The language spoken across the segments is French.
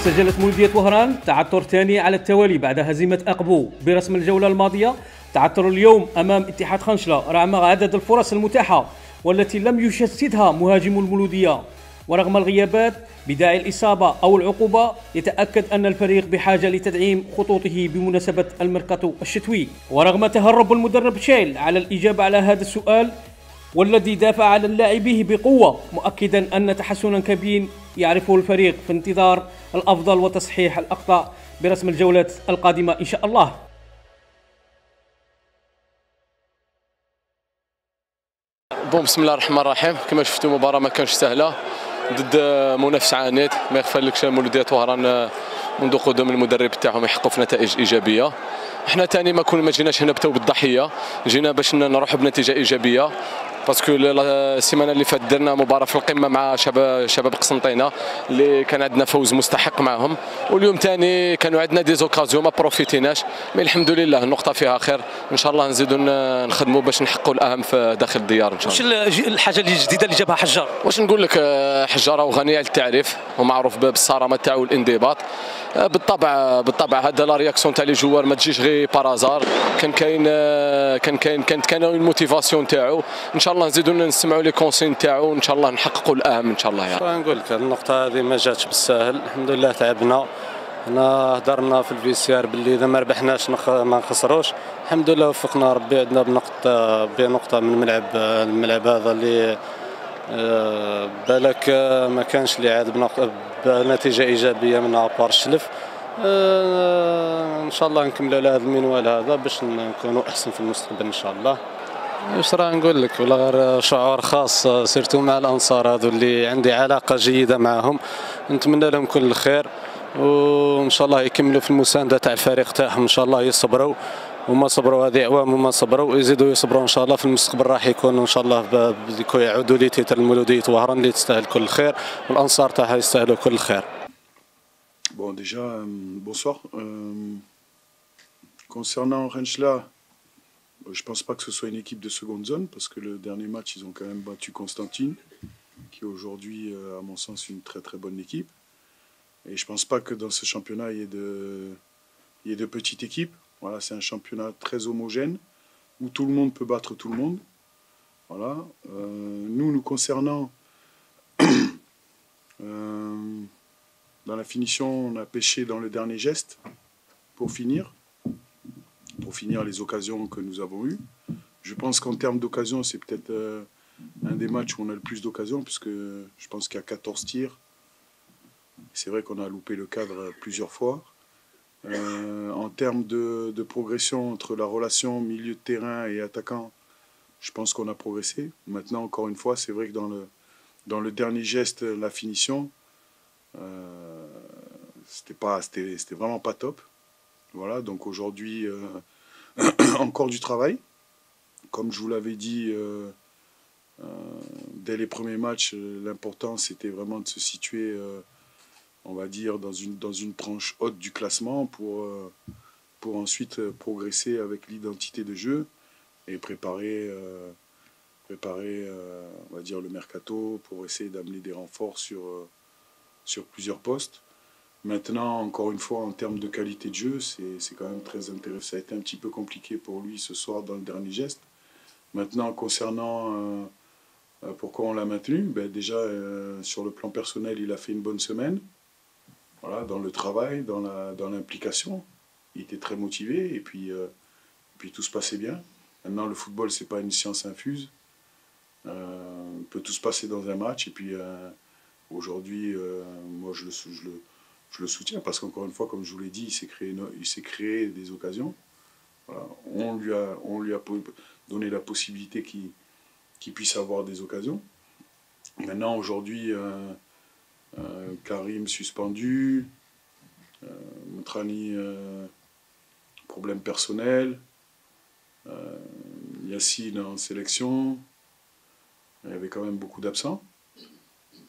سجلت مولودية وهران تعثر ثاني على التوالي بعد هزيمة أقبو برسم الجولة الماضية. تعثر اليوم أمام اتحاد خنشلة رغم عدد الفرص المتاحة والتي لم يجسدها مهاجم المولودية، ورغم الغيابات بداعي الإصابة أو العقوبة يتأكد أن الفريق بحاجة لتدعيم خطوطه بمناسبة الميركاتو الشتوي. ورغم تهرب المدرب شيل على الإجابة على هذا السؤال والذي دافع على لاعبيه بقوة، مؤكدا أن تحسنا كبير يعرفه الفريق في انتظار الأفضل وتصحيح الأخطاء برسم الجولات القادمة إن شاء الله. بسم الله الرحمن الرحيم. كما شفتوا مباراة ما كانش سهلة ضد منافس عنيد، ما يخفالكش مولودية وهران منذ قدوم المدرب تاعهم يحققوا في نتائج إيجابية. احنا ثاني ما جيناش هنا بتو بالضحية، جينا باش نروحوا بنتيجة إيجابية، باسكو السيمانه اللي فاتت درنا مباراه في القمه مع شباب قسنطينه اللي كان عندنا فوز مستحق معهم، واليوم ثاني كانوا عندنا دي زوكازيون ما بروفيتيناش، مي الحمد لله النقطه فيها خير، ان شاء الله نزيدوا نخدموا باش نحققوا الاهم في داخل الديار ان شاء الله. واش الحاجه الجديده اللي جابها حجار؟ واش نقول لك، حجار غني على التعريف ومعروف بالصرامه تاعو والانضباط. بالطبع هذا لا رياكسيون تاع لي جوار ما تجيش غير بارازار، كانت اون موتيفاسيون تاعو، ان شاء الله نزيدوا نسمعوا لي كونسين تاعو وان شاء الله نحققوا الاهم ان شاء الله. يعني نقول لك النقطه هذه ما جاتش بالساهل، الحمد لله تعبنا، هنا هضرنا في الفيسيار باللي اذا ما ربحناش ما نخسروش، الحمد لله وفقنا ربي، عندنا بنقطه من الملعب هذا اللي بالك ما كانش اللي عاد بنتيجه ايجابيه من ابار الشلف. ان شاء الله نكملوا على هذا المنوال هذا باش نكونوا احسن في المستقبل ان شاء الله. واش راه نقول لك، ولا غير شعور خاص سيرتو مع الانصار هذو اللي عندي علاقه جيده معهم، نتمنى لهم كل الخير وان شاء الله يكملوا في المسانده تاع الفريق تاعهم، ان شاء الله يصبروا وما صبروا هذه اعوام وما صبروا ويزيدوا يصبروا ان شاء الله، في المستقبل راح يكونوا ان شاء الله يعودوا لي تيتر المولودية وهران اللي تستاهل كل الخير والانصار تاعها يستاهلوا كل الخير. Bon, déjà, bonsoir. Concernant Renchla, je ne pense pas que ce soit une équipe de seconde zone, parce que le dernier match, ils ont quand même battu Constantine, qui est aujourd'hui, à mon sens, une très très bonne équipe. Et je ne pense pas que dans ce championnat, il y ait de petites équipes. Voilà, c'est un championnat très homogène, où tout le monde peut battre tout le monde. Voilà. Nous concernant, dans la finition, on a pêché dans le dernier geste pour finir les occasions que nous avons eues. Je pense qu'en termes d'occasions, c'est peut-être un des matchs où on a le plus d'occasions, puisque je pense qu'il y a 14 tirs. C'est vrai qu'on a loupé le cadre plusieurs fois. En termes de progression entre la relation milieu de terrain et attaquant, je pense qu'on a progressé. Maintenant, encore une fois, c'est vrai que dans le dernier geste, la finition, c'était vraiment pas top. Voilà, donc aujourd'hui, encore du travail. Comme je vous l'avais dit dès les premiers matchs, l'important c'était vraiment de se situer, on va dire, dans une tranche haute du classement pour ensuite progresser avec l'identité de jeu et préparer on va dire, le mercato pour essayer d'amener des renforts sur plusieurs postes. Maintenant, encore une fois, en termes de qualité de jeu, c'est quand même très intéressant. Ça a été un petit peu compliqué pour lui ce soir dans le dernier geste. Maintenant, concernant pourquoi on l'a maintenu, ben déjà, sur le plan personnel, il a fait une bonne semaine. Voilà, dans le travail, dans l'implication. Il était très motivé et puis tout se passait bien. Maintenant, le football, c'est pas une science infuse. Il peut tout se passer dans un match et puis aujourd'hui, moi, je le soutiens parce qu'encore une fois, comme je vous l'ai dit, il s'est créé des occasions. Voilà. On lui a donné la possibilité qu'il puisse avoir des occasions. Maintenant, aujourd'hui, Karim suspendu, Moutrani problème personnel, Yassine en sélection, il y avait quand même beaucoup d'absents.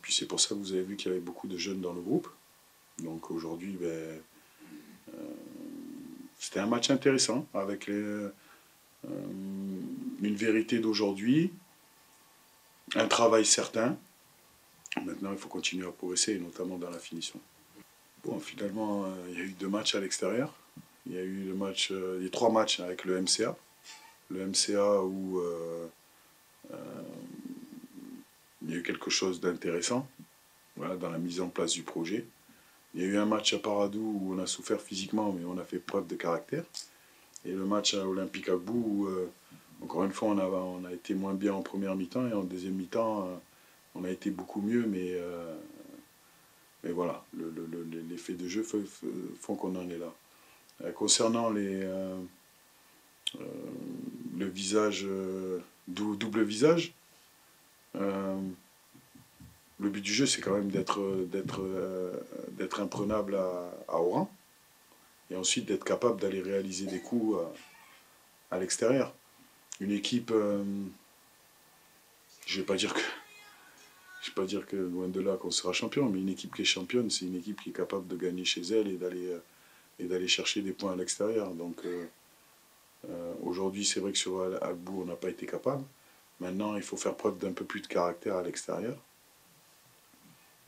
Puis c'est pour ça que vous avez vu qu'il y avait beaucoup de jeunes dans le groupe. Donc aujourd'hui, c'était un match intéressant avec une vérité d'aujourd'hui, un travail certain. Maintenant, il faut continuer à progresser, et notamment dans la finition. Bon, finalement, il y a eu 2 matchs à l'extérieur. Il y a eu il y a 3 matchs avec le MCA. Le MCA où il y a eu quelque chose d'intéressant, voilà, dans la mise en place du projet. Il y a eu un match à Paradou où on a souffert physiquement, mais on a fait preuve de caractère. Et le match à Olympique Agbou où, encore une fois, on a été moins bien en première mi-temps et en deuxième mi-temps, on a été beaucoup mieux, mais voilà, les faits de jeu font qu'on en est là. Concernant le visage, double visage, le but du jeu, c'est quand même d'être imprenable à Oran et ensuite d'être capable d'aller réaliser des coups à l'extérieur. Une équipe, je ne vais pas dire que loin de là qu'on sera champion, mais une équipe qui est championne, c'est une équipe qui est capable de gagner chez elle et d'aller chercher des points à l'extérieur. Donc aujourd'hui, c'est vrai que sur Agbou, on n'a pas été capable. Maintenant, il faut faire preuve d'un peu plus de caractère à l'extérieur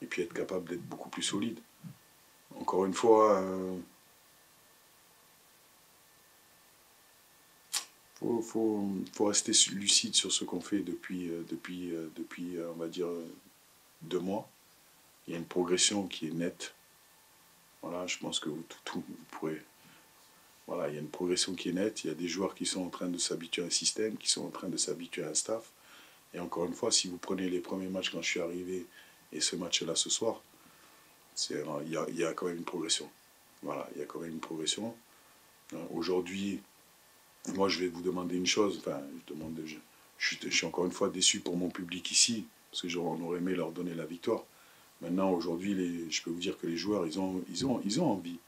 et puis être capable d'être beaucoup plus solide. Encore une fois, faut rester lucide sur ce qu'on fait depuis, on va dire, 2 mois. Il y a une progression qui est nette. Voilà, je pense que vous pourrez... Voilà, il y a une progression qui est nette. Il y a des joueurs qui sont en train de s'habituer à un système, qui sont en train de s'habituer à un staff. Et encore une fois, si vous prenez les premiers matchs quand je suis arrivé et ce match-là ce soir, il y a quand même une progression. Voilà, il y a quand même une progression. Aujourd'hui, moi, je vais vous demander une chose. Enfin, je suis encore une fois déçu pour mon public ici, parce que on aurait aimé leur donner la victoire. Maintenant, aujourd'hui, je peux vous dire que les joueurs, ils ont envie.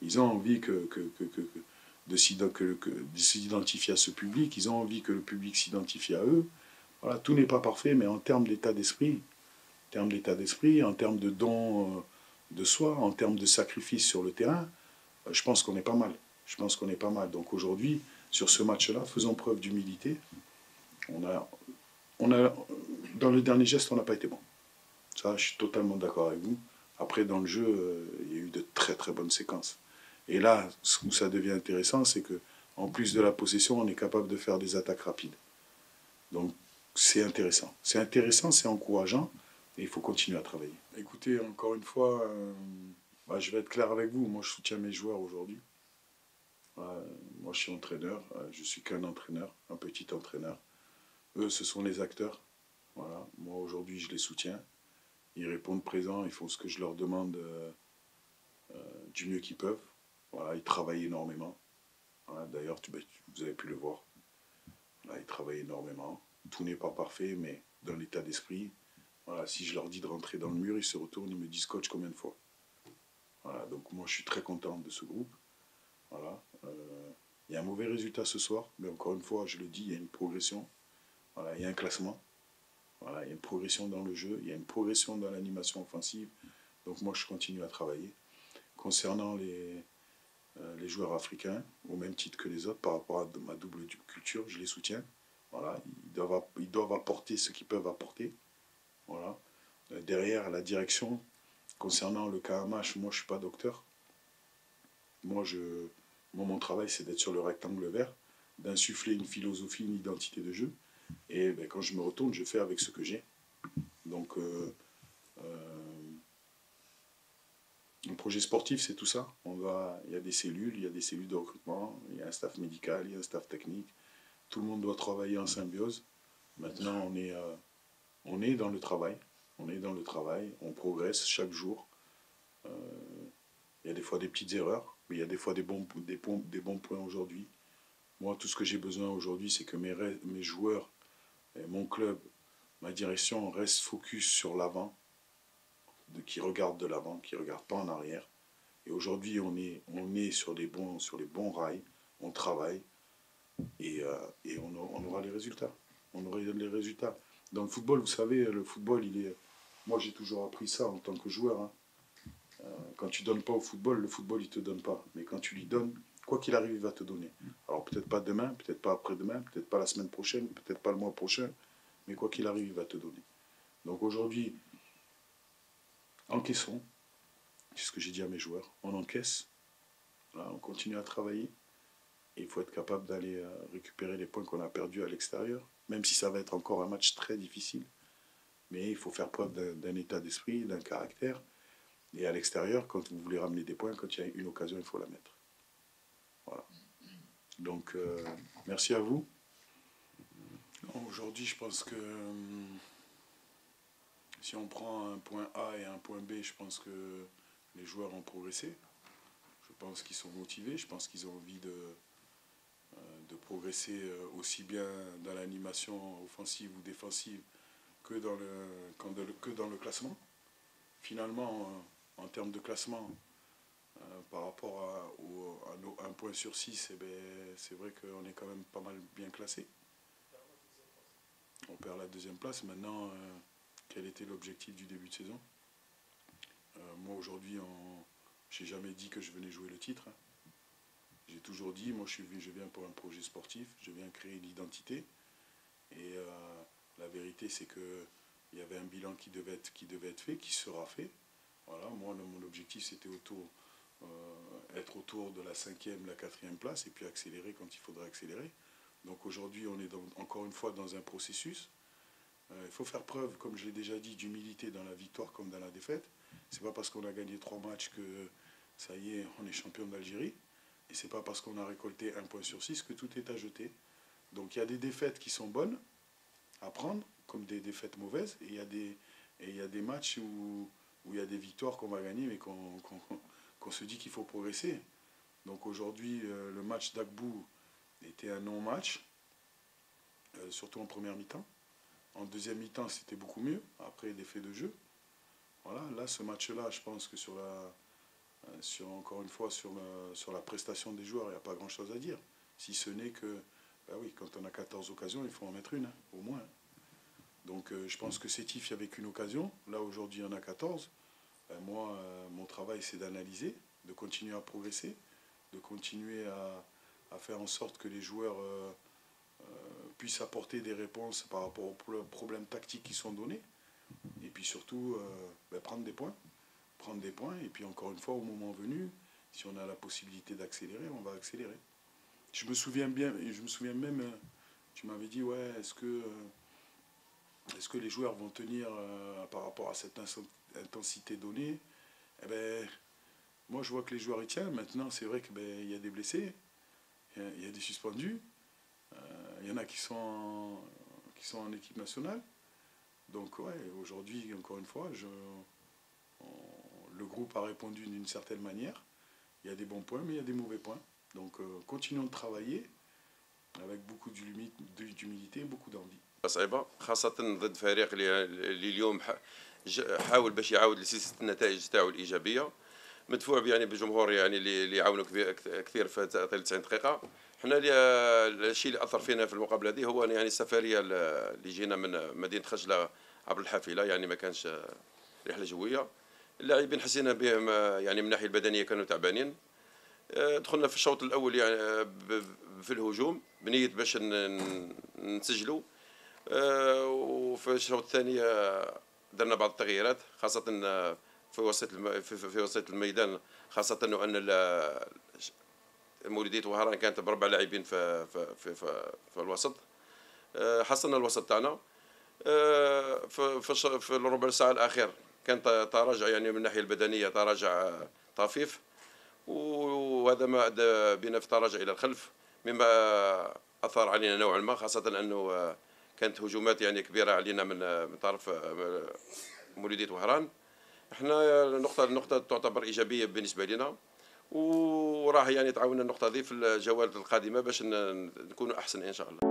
Ils ont envie de s'identifier à ce public. Ils ont envie que le public s'identifie à eux. Voilà, tout n'est pas parfait, mais en termes d'état d'esprit, en termes de don de soi, en termes de sacrifice sur le terrain, je pense qu'on est pas mal. Donc aujourd'hui, sur ce match-là, faisons preuve d'humilité. Dans le dernier geste, on n'a pas été bon. Ça, je suis totalement d'accord avec vous. Après, dans le jeu, il y a eu de très très bonnes séquences. Et là, où ça devient intéressant, c'est que en plus de la possession, on est capable de faire des attaques rapides. Donc, c'est intéressant. C'est encourageant, et il faut continuer à travailler. Écoutez, encore une fois, je vais être clair avec vous. Moi, je soutiens mes joueurs aujourd'hui. Moi, je suis entraîneur. Je suis qu'un entraîneur, un petit entraîneur. Eux, ce sont les acteurs. Voilà. Moi, aujourd'hui, je les soutiens. Ils répondent présents, ils font ce que je leur demande du mieux qu'ils peuvent. Voilà, ils travaillent énormément. Voilà, d'ailleurs, vous avez pu le voir. Voilà, ils travaillent énormément. Tout n'est pas parfait, mais dans l'état d'esprit, voilà, si je leur dis de rentrer dans le mur, ils se retournent, ils me disent coach combien de fois. Voilà, donc moi je suis très content de ce groupe. Voilà, il y a un mauvais résultat ce soir, mais encore une fois, je le dis, il y a une progression. Voilà, il y a un classement. Voilà, il y a une progression dans le jeu, il y a une progression dans l'animation offensive. Donc moi je continue à travailler. Concernant les joueurs africains, au même titre que les autres, par rapport à ma double culture, je les soutiens. Voilà, ils doivent apporter ce qu'ils peuvent apporter. Voilà. Derrière, la direction, concernant le KMH, moi je ne suis pas docteur. Moi, mon travail, c'est d'être sur le rectangle vert, d'insuffler une philosophie, une identité de jeu. Et quand je me retourne, je fais avec ce que j'ai. Donc, un projet sportif, c'est tout ça. Il y a des cellules de recrutement, il y a un staff médical, il y a un staff technique. Tout le monde doit travailler en symbiose. Maintenant, on est dans le travail. On progresse chaque jour. Il y a des fois des petites erreurs, mais il y a des fois des bons points aujourd'hui. Moi, tout ce que j'ai besoin aujourd'hui, c'est que mes joueurs, mon club, ma direction restent focus sur l'avant, qui regardent de l'avant, qui ne regardent pas en arrière. Et aujourd'hui, on est sur les bons rails, on travaille et on aura les résultats. On aura les résultats. Dans le football, vous savez, moi, j'ai toujours appris ça en tant que joueur. Hein. Quand tu ne donnes pas au football, le football, il ne te donne pas. Mais quand tu lui donnes, quoi qu'il arrive, il va te donner. Alors peut-être pas demain, peut-être pas après-demain, peut-être pas la semaine prochaine, peut-être pas le mois prochain, mais quoi qu'il arrive, il va te donner. Donc aujourd'hui, encaissons, C'est ce que j'ai dit à mes joueurs. On encaisse, là, on continue à travailler. Et il faut être capable d'aller récupérer les points qu'on a perdus à l'extérieur, même si ça va être encore un match très difficile. Mais il faut faire preuve d'un état d'esprit, d'un caractère. Et à l'extérieur, quand vous voulez ramener des points, quand il y a une occasion, il faut la mettre. Voilà. Donc, merci à vous. Aujourd'hui, je pense que si on prend un point A et un point B, je pense que les joueurs ont progressé. Je pense qu'ils sont motivés, je pense qu'ils ont envie de progresser aussi bien dans l'animation offensive ou défensive que dans le classement. Finalement, en termes de classement, par rapport à 1 point sur 6, eh ben, c'est vrai qu'on est quand même pas mal bien classé. On perd la 2e place. Maintenant, quel était l'objectif du début de saison? Moi, aujourd'hui, je n'ai jamais dit que je venais jouer le titre. Hein. J'ai toujours dit, moi je viens pour un projet sportif, je viens créer une identité. Et la vérité, c'est qu'il y avait un bilan qui devait être fait, qui sera fait. Voilà, moi, mon objectif, c'était être autour de la 5e, la 4e place, et puis accélérer quand il faudra accélérer. Donc aujourd'hui, on est encore une fois dans un processus. Il faut faire preuve, comme je l'ai déjà dit, d'humilité dans la victoire comme dans la défaite. C'est pas parce qu'on a gagné 3 matchs que ça y est, on est champion d'Algérie. Et c'est pas parce qu'on a récolté 1 point sur 6 que tout est à jeter. Donc il y a des défaites qui sont bonnes à prendre, comme des défaites mauvaises. Et il y a des matchs où il y a des victoires qu'on va gagner, mais qu'on se dit qu'il faut progresser. Donc aujourd'hui, le match d'Agbou était un non-match, surtout en première mi-temps. En 2e mi-temps, c'était beaucoup mieux, après des faits de jeu. Voilà, là, ce match-là, je pense que encore une fois, sur la prestation des joueurs, il n'y a pas grand-chose à dire. Si ce n'est que, ben oui, quand on a 14 occasions, il faut en mettre une, hein, au moins. Donc je pense que Sétif, il n'y avait qu'une occasion. Là, aujourd'hui, il y en a 14. Ben, moi, mon travail, c'est d'analyser, de continuer à progresser, de continuer à faire en sorte que les joueurs puissent apporter des réponses par rapport aux problèmes tactiques qui sont donnés. Et puis surtout, ben, prendre des points. Et puis encore une fois, au moment venu, si on a la possibilité d'accélérer, on va accélérer. Je me souviens même, tu m'avais dit, ouais, est-ce que les joueurs vont tenir par rapport à cette intensité donnée? Eh ben, moi, je vois que les joueurs y tiennent. Maintenant, c'est vrai qu'il y a des blessés, il y a des suspendus, il y en a qui sont en équipe nationale. Donc, ouais, aujourd'hui, encore une fois, le groupe a répondu d'une certaine manière. Il y a des bons points, mais il y a des mauvais points. Donc, continuons de travailler avec beaucoup d'humilité et beaucoup d'envie. صعيبة خاصة ضد فريق اللي اليوم حاول باش يعاود لسلسلة النتائج تاعو الإيجابية، مدفوع يعني بجمهور يعني اللي يعاونوا كثير في 90 دقيقة. حنا الشيء اللي أثر فينا في المقابلة هذه هو يعني السفرية اللي جينا من مدينة خجلة عبر الحافلة، يعني ما كانش رحلة جوية. اللاعبين حسينا بهم يعني من الناحية البدنية كانوا تعبانين. دخلنا في الشوط الأول يعني في الهجوم بنية باش نسجلوا. وفي الشوط الثاني درنا بعض التغييرات خاصة في وسط الميدان، خاصة أن مولودية وهران كانت ب4 لاعبين في الوسط. حصلنا الوسط تاعنا في الربع ساعة الأخير كان تراجع يعني من الناحية البدنية، تراجع طفيف، وهذا ما أدى بنا في تراجع إلى الخلف، مما أثر علينا نوعا ما، خاصة أنه كانت هجومات يعني كبيرة علينا من طرف مولودية وهران. احنا النقطة تعتبر إيجابية بالنسبة لنا، وراح يعني تعاوننا النقطة دي في الجولات القادمة باش نكونوا أحسن إن شاء الله.